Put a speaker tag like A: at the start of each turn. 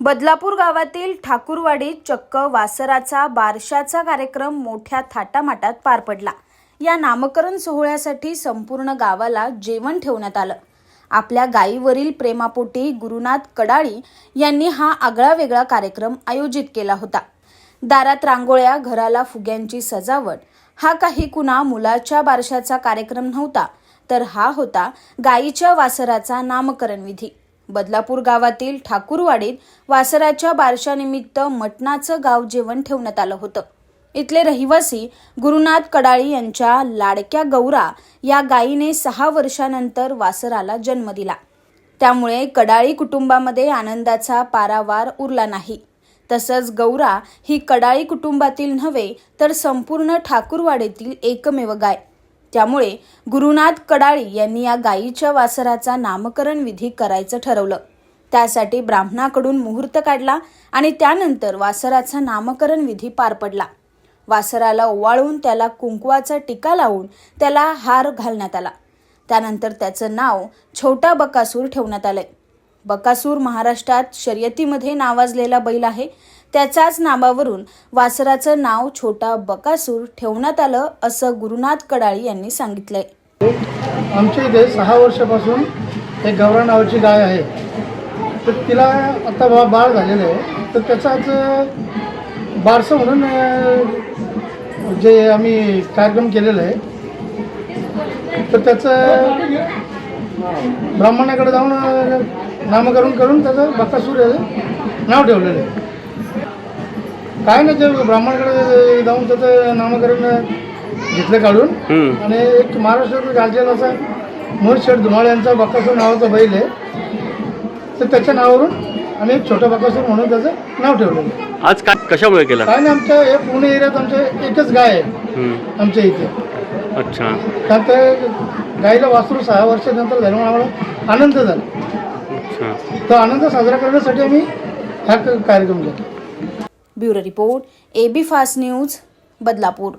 A: बदलापूर गावातील ठाकूरवाडीत चक्क वासराचा बारशाचा कार्यक्रम मोठ्या थाटामाटात पार पडला। या नामकरण सोहळ्यासाठी संपूर्ण गावाला जेवण ठेवण्यात आलं। आपल्या गायीवरील प्रेमापोटी गुरुनाथ कडाळी यांनी हा आगळा वेगळा कार्यक्रम आयोजित केला होता। दारात रांगोळ्या, घराला फुग्यांची सजावट हा काही कुणा मुलाच्या बारशाचा कार्यक्रम नव्हता, तर हा होता गायीच्या वासराचा नामकरण विधी। बदलापूर गावातील ठाकूरवाडीत वासराच्या बारशानिमित्त मटणाचं गाव जेवण ठेवण्यात आलं होतं। इथले रहिवासी गुरुनाथ कडाळी यांच्या लाडक्या गौरा या गायीने 6 वर्षांनंतर वासराला जन्म दिला। त्यामुळे कडाळी कुटुंबामध्ये आनंदाचा पारावार उरला नाही। तसंच गौरा ही कडाळी कुटुंबातील नव्हे तर संपूर्ण ठाकूरवाडीतील एकमेव गाय। त्यामुळे गुरुनाथ कडाळी यांनी या गायीच्या वासराचा नामकरण विधी करायचं ठरवलं। त्यासाठी ब्राह्मणाकडून मुहूर्त काढला आणि त्यानंतर वासराचा नामकरण विधी पार पडला। वासराला ओवाळून त्याला कुंकवाचा टिका लावून त्याला हार घालण्यात आला। त्यानंतर त्याचं नाव छोटा बकासूर ठेवण्यात आलंय। बकासूर महाराष्ट्रात शर्यतीमध्ये नावाजलेला बैल आहे। त्याच्याच नावावरून वासराचं नाव छोटा बकासूर ठेवण्यात आलं असं गुरुनाथ कडाळी यांनी सांगितलंय।
B: आमच्या इथे 6 वर्षापासून एक गौरा नावाची गाय आहे, तर तिला आता बाळ झालेलं आहे। तर त्याचाच बारसं म्हणून जे आम्ही कार्यक्रम केलेला आहे, तर त्याचं ब्राह्मणाकडे जाऊन नामकरण करून त्याचं बकासूर नाव ठेवलेलं आहे। काय नाही, ते ब्राह्मणाकडे जाऊन त्याचं नामकरण घेतलं काढून आणि एक महाराष्ट्रात गाजलेला असा मोहित शेठ धुमाळे यांचा बकासूर नावाचा बैल आहे, तर त्याच्या नावावरून आम्ही एक छोटा बकासूर म्हणून त्याचं नाव ठेवलेलं आहे।
C: आज काय कशामुळे केलं?
B: काय नाही, आमच्या हे पुणे एरियात आमच्या एकच गाय आहे आमच्या इथे।
C: अच्छा,
B: त्यानंतर गायीला वासरू 6 वर्षानंतर झाल्यामुळे आम्हाला आनंद झाला।
C: अच्छा,
B: तो आनंद साजरा करण्यासाठी आम्ही हा कार्यक्रम केला।
A: Bureau report, AB fast news, Badlapur.